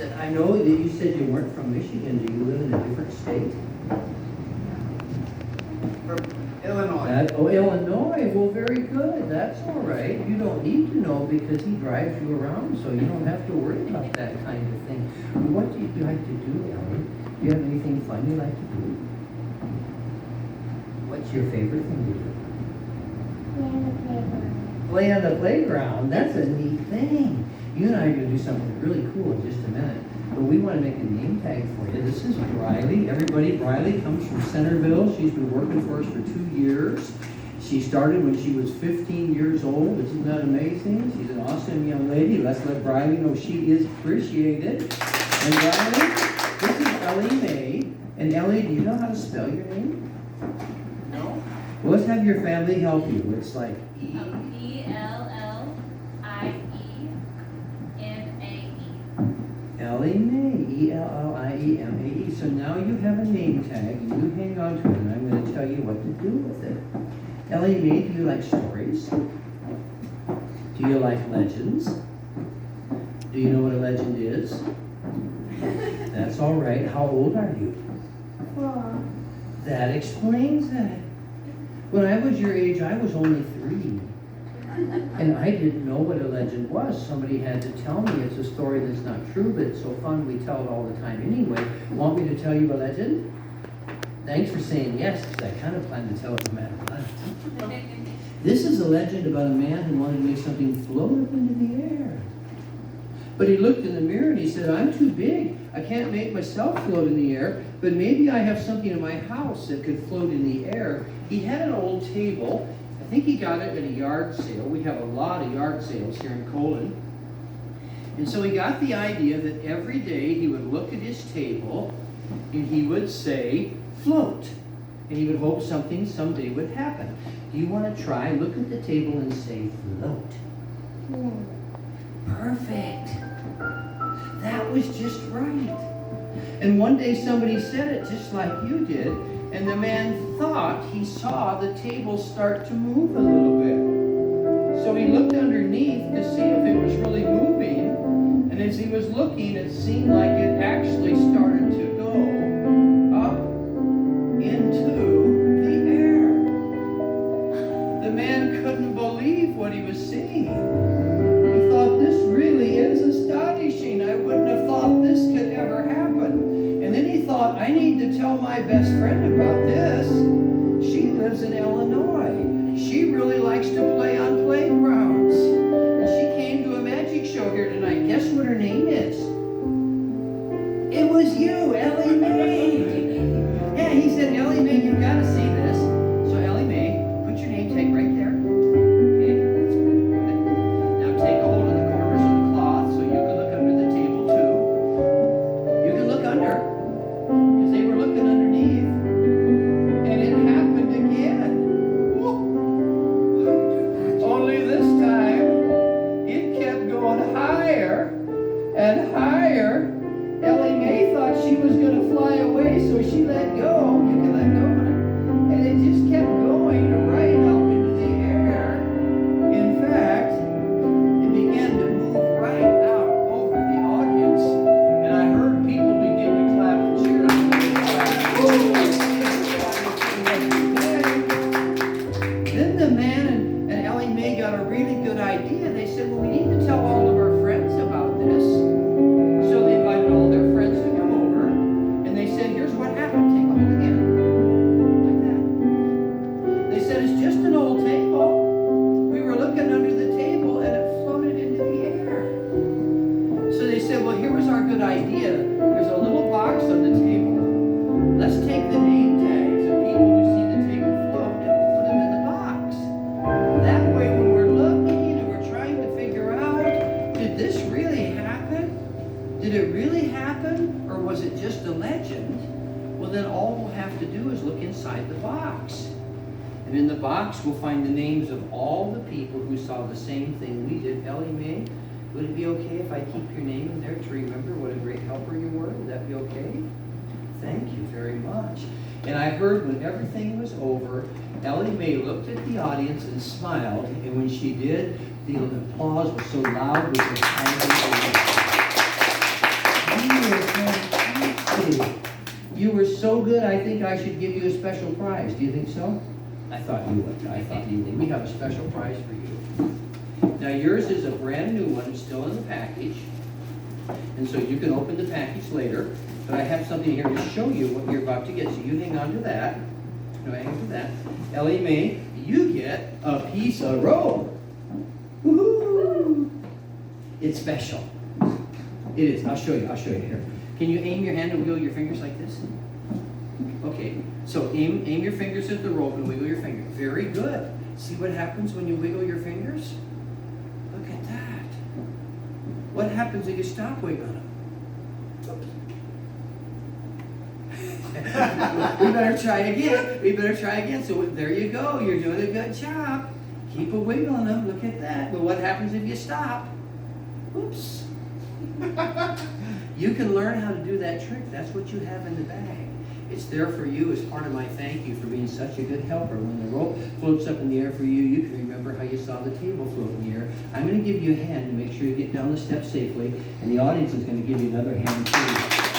that I know that you said you weren't from Michigan. Do you live in a different state? Illinois. Illinois. Well, very good. That's all right. You don't need to know because he drives you around, so you don't have to worry about that kind of thing. What do you like to do, Ellie? Do you have anything fun you like to do? What's your favorite thing to do? Play on the playground. That's a neat thing. You and I are going to do something really cool in just a minute. But we want to make a name tag for you. This is Briley. Everybody, Briley comes from Centerville. She's been working for us for 2 years. She started when she was 15 years old. Isn't that amazing? She's an awesome young lady. Let's let Briley know she is appreciated. And Briley, this is Ellie Mae. And Ellie, do you know how to spell your name? No? Well, let's have your family help you. It's like Ellie Mae, Elliemae. So now you have a name tag, and you hang on to it, and I'm going to tell you what to do with it. Ellie Mae, do you like stories? Do you like legends? Do you know what a legend is? That's all right. How old are you? 4. That explains it. When I was your age, I was only 3. And I didn't know what a legend was. Somebody had to tell me. It's a story that's not true, but it's so fun we tell it all the time anyway. Want me to tell you a legend? Thanks for saying yes, because I kind of plan to tell it no matter what. This is a legend about a man who wanted to make something float up into the air. But he looked in the mirror and he said, I'm too big. I can't make myself float in the air, but maybe I have something in my house that could float in the air. He had an old table. I think he got it at a yard sale. We have a lot of yard sales here in Colon. And so he got the idea that every day he would look at his table and he would say, float. And he would hope something someday would happen. Do you want to try? Look at the table and say, float. No. Perfect. That was just right. And one day somebody said it just like you did. And the man thought he saw the table start to move a little bit. So he looked underneath to see if it was really moving. And as he was looking, it seemed like it actually started to go up into the air. The man couldn't believe what he was seeing. He thought, this really is astonishing. I wouldn't have thought this could ever happen. And then he thought, I need to tell my best friend about this. She lives in Illinois. She really likes to play on playgrounds. And she came to a magic show here tonight. Guess what her name is? It was you, Ellie Mae. Yeah, he said, Ellie Mae, you've got to see this. So Ellie Mae, put your name tag right there. Okay. Now take a hold of the corners of the cloth so you can look under the table too. You can look under. Because they were looking underneath. And it happened again. Woo. Only this time, it kept going higher and higher. Ellie Mae thought she was going to fly away, so she let go. You can let go of it. And it just kept going right up into the air. In fact, it began to move right out over the audience. And I heard people begin to clap and cheer. Then the man and Ellie Mae got a really good idea. They said, well, we need to tell all of our friends about this. So they invited all their friends to come over. And they said, here's what happened. Take a hold again. Like that. They said, it's just an old table. We were looking under the table and it floated into the air. So they said, well, here was our good idea. There's a little box on the table. Let's take the name tags of people who see the table float and put them in the box. That way, when we're looking and we're trying to figure out, did this really happen? Did it really happen? Or was it just a legend? Well, then all we'll have to do is look inside the box. And in the box, we'll find the names of all the people who saw the same thing we did. Ellie Mae, would it be okay if I keep your name in there to remember what a great helper you were? Would that be okay? Thank you very much. And I heard when everything was over, Ellie Mae looked at the audience and smiled. And when she did, the applause was so loud we could hardly believe it. You were so good, I think I should give you a special prize. Do you think so? I thought you would. I thought you would. We have a special prize for you. Now yours is a brand new one. It's still in the package. And so you can open the package later. But I have something here to show you what you're about to get. So you hang on to that. No, hang on to that. Ellie Mae, you get a piece of rope. Woohoo! It's special. It is. I'll show you. I'll show you here. Can you aim your hand and wiggle your fingers like this? Okay. So aim your fingers at the rope and wiggle your finger. Very good. See what happens when you wiggle your fingers? Look at that. What happens if you stop wiggling them? We better try again. We better try again. So there you go. You're doing a good job. Keep a wiggling them. Look at that. But what happens if you stop? Oops. You can learn how to do that trick. That's what you have in the bag. It's there for you as part of my thank you for being such a good helper. When the rope floats up in the air for you, you can remember how you saw the table float in the air. I'm going to give you a hand to make sure you get down the steps safely, and the audience is going to give you another hand too.